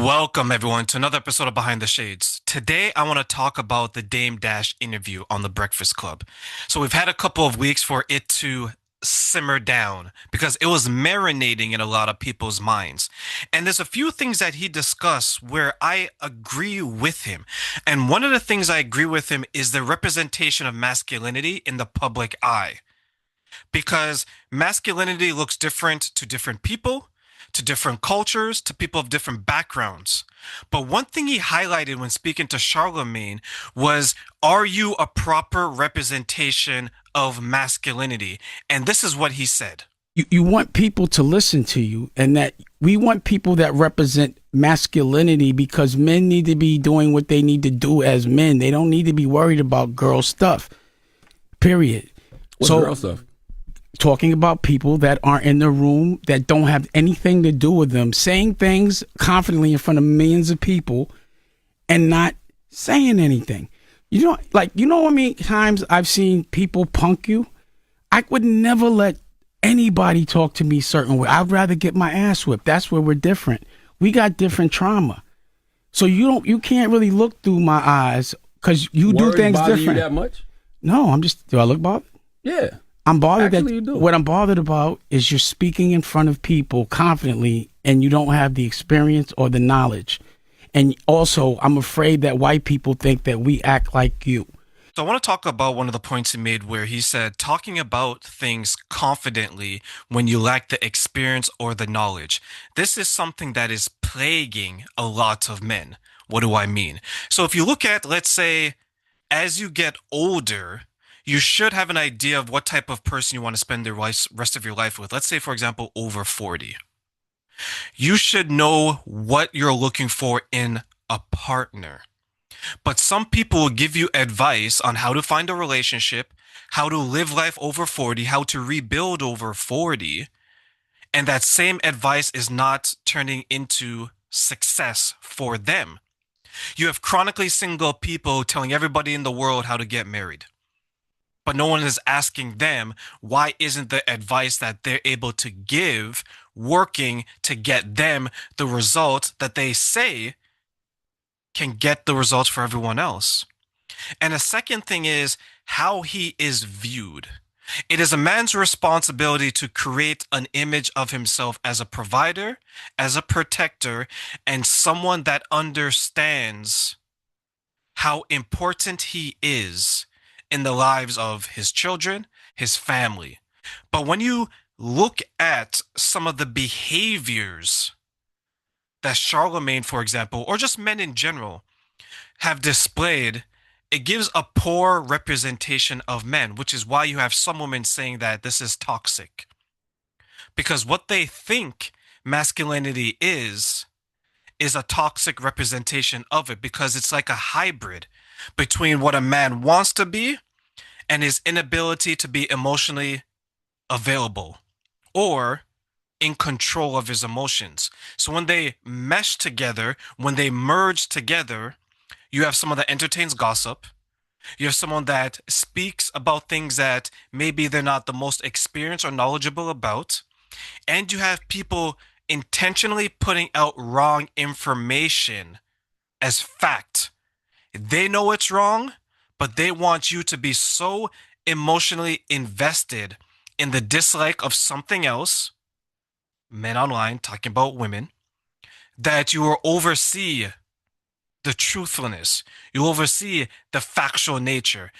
Welcome, everyone, to another episode of Behind the Shades. Today, I want to talk about the Dame Dash interview on The Breakfast Club. So, we've had a couple of weeks for it to simmer down because it was marinating in a lot of people's minds. And there's a few things that he discussed where I agree with him. And one of the things I agree with him is the representation of masculinity in the public eye, because masculinity looks different to different people, to different cultures, to people of different backgrounds. But one thing he highlighted when speaking to Charlemagne was, are you a proper representation of masculinity? And this is what he said. You want people to listen to you, and that we want people that represent masculinity, because men need to be doing what they need to do as men. They don't need to be worried about girl stuff, period. What's girl stuff? Talking about people that aren't in the room, that don't have anything to do with them, saying things confidently in front of millions of people and not saying anything. You know how many times I've seen people punk you? I would never let anybody talk to me a certain way. I'd rather get my ass whipped. That's where we're different. We got different trauma. So you can't really look through my eyes because you do things different. You that much? No, do I look bothered? Yeah. I'm bothered. Actually, you do. What I'm bothered about is you're speaking in front of people confidently and you don't have the experience or the knowledge. And also, I'm afraid that white people think that we act like you. So I want to talk about one of the points he made where he said talking about things confidently when you lack the experience or the knowledge. This is something that is plaguing a lot of men. What do I mean? So if you look at, let's say, as you get older, you should have an idea of what type of person you want to spend the rest of your life with. Let's say, for example, over 40. You should know what you're looking for in a partner. But some people will give you advice on how to find a relationship, how to live life over 40, how to rebuild over 40. And that same advice is not turning into success for them. You have chronically single people telling everybody in the world how to get married. But no one is asking them, why isn't the advice that they're able to give working to get them the result that they say can get the results for everyone else? And a second thing is how he is viewed. It is a man's responsibility to create an image of himself as a provider, as a protector, and someone that understands how important he is in the lives of his children, his family. But when you look at some of the behaviors that Charlemagne, for example, or just men in general, have displayed, it gives a poor representation of men, which is why you have some women saying that this is toxic. Because what they think masculinity is a toxic representation of it, because it's like a hybrid between what a man wants to be and his inability to be emotionally available or in control of his emotions. So when they mesh together, when they merge together, you have someone that entertains gossip. You have someone that speaks about things that maybe they're not the most experienced or knowledgeable about. And you have people intentionally putting out wrong information as fact. They know it's wrong, but they want you to be so emotionally invested in the dislike of something else, men online talking about women, that you will oversee the truthfulness. You oversee the factual nature.